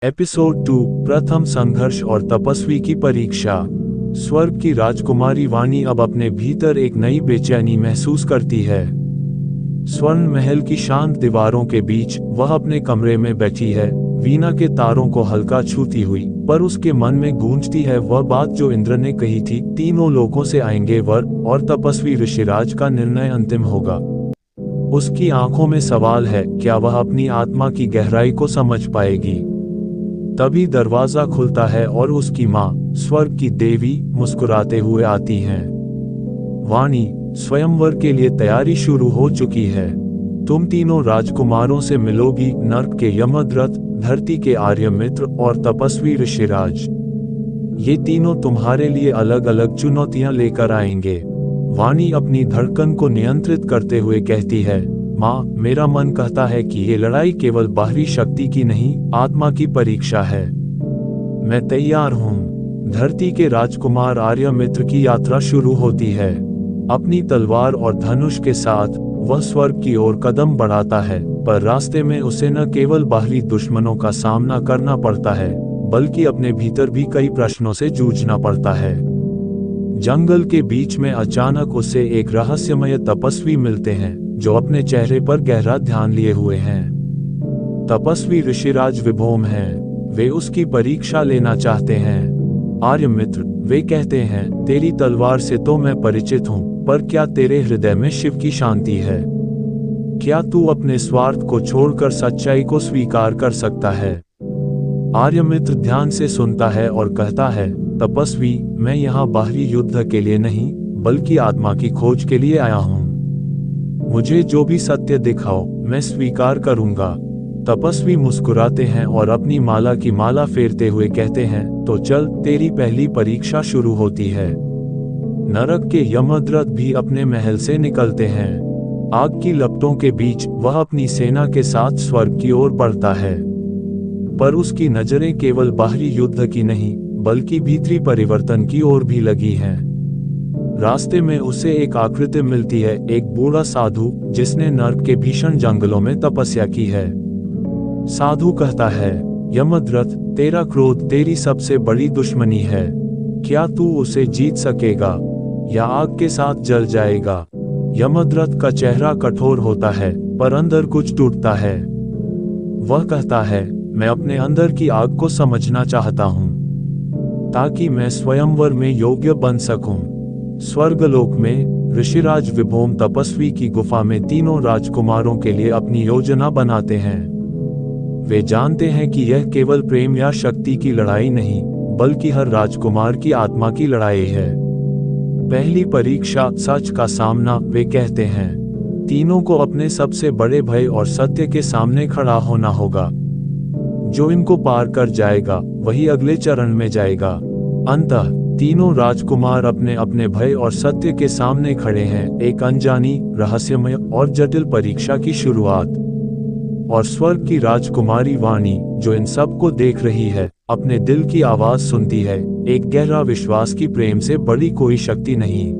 Episode 2 प्रथम संघर्ष और तपस्वी की परीक्षा। स्वर्ग की राजकुमारी वाणी अब अपने भीतर एक नई बेचैनी महसूस करती है। स्वर्ण महल की शांत दीवारों के बीच वह अपने कमरे में बैठी है, वीणा के तारों को हल्का छूती हुई, पर उसके मन में गूंजती है वह बात जो इंद्र ने कही थी, तीनों लोकों से आएंगे वर और तपस्वी ऋषिराज का निर्णय अंतिम होगा। उसकी आंखों में सवाल है, क्या वह अपनी आत्मा की गहराई को समझ पाएगी? तभी दरवाजा खुलता है और उसकी माँ, स्वर्ग की देवी, मुस्कुराते हुए आती हैं। वाणी, स्वयंवर के लिए तैयारी शुरू हो चुकी है। तुम तीनों राजकुमारों से मिलोगी, नर्क के यमद्रथ, धरती के आर्यमित्र और तपस्वी ऋषिराज। ये तीनों तुम्हारे लिए अलग अलग चुनौतियां लेकर आएंगे। वाणी अपनी धड़कन को नियंत्रित करते हुए कहती है, माँ, मेरा मन कहता है कि ये लड़ाई केवल बाहरी शक्ति की नहीं, आत्मा की परीक्षा है। मैं तैयार हूँ। धरती के राजकुमार आर्यमित्र की यात्रा शुरू होती है। अपनी तलवार और धनुष के साथ वह स्वर्ग की ओर कदम बढ़ाता है, पर रास्ते में उसे न केवल बाहरी दुश्मनों का सामना करना पड़ता है, बल्कि अपने भीतर भी कई प्रश्नों से जूझना पड़ता है। जंगल के बीच में अचानक उसे एक रहस्यमय तपस्वी मिलते हैं, जो अपने चेहरे पर गहरा ध्यान लिए हुए हैं। तपस्वी ऋषिराज विभोम हैं। वे उसकी परीक्षा लेना चाहते हैं। आर्यमित्र, वे कहते हैं, तेरी तलवार से तो मैं परिचित हूँ, पर क्या तेरे हृदय में शिव की शांति है? क्या तू अपने स्वार्थ को छोड़कर सच्चाई को स्वीकार कर सकता है? आर्यमित्र ध्यान से सुनता है और कहता है, तपस्वी, मैं यहाँ बाहरी युद्ध के लिए नहीं, बल्कि आत्मा की खोज के लिए आया हूँ। मुझे जो भी सत्य दिखाओ, मैं स्वीकार करूंगा। तपस्वी मुस्कुराते हैं और अपनी माला की माला फेरते हुए कहते हैं, तो चल, तेरी पहली परीक्षा शुरू होती है। नरक के यमद्रथ भी अपने महल से निकलते हैं। आग की लपटों के बीच वह अपनी सेना के साथ स्वर्ग की ओर बढ़ता है, पर उसकी नजरें केवल बाहरी युद्ध की नहीं, बल्कि भीतरी परिवर्तन की ओर भी लगी हैं। रास्ते में उसे एक आकृति मिलती है, एक बूढ़ा साधु जिसने नर्क के भीषण जंगलों में तपस्या की है। साधु कहता है, यमद्रथ, तेरा क्रोध तेरी सबसे बड़ी दुश्मनी है। क्या तू उसे जीत सकेगा या आग के साथ जल जाएगा? यमद्रथ का चेहरा कठोर होता है, पर अंदर कुछ टूटता है। वह कहता है, मैं अपने अंदर की आग को समझना चाहता हूँ, ताकि मैं स्वयंवर में योग्य बन सकूं। स्वर्गलोक में ऋषिराज विभोम तपस्वी की गुफा में तीनों राजकुमारों के लिए अपनी योजना बनाते हैं। वे जानते हैं कि यह केवल प्रेम या शक्ति की लड़ाई नहीं, बल्कि हर राजकुमार की आत्मा की लड़ाई है। पहली परीक्षा, सच का सामना। वे कहते हैं, तीनों को अपने सबसे बड़े भय और सत्य के सामने खड़ा होना होगा। जो इनको पार कर जाएगा, वही अगले चरण में जाएगा। अंततः तीनों राजकुमार अपने अपने भय और सत्य के सामने खड़े हैं, एक अनजानी, रहस्यमय और जटिल परीक्षा की शुरुआत। और स्वर्ग की राजकुमारी वाणी, जो इन सब को देख रही है, अपने दिल की आवाज सुनती है, एक गहरा विश्वास की प्रेम से बड़ी कोई शक्ति नहीं।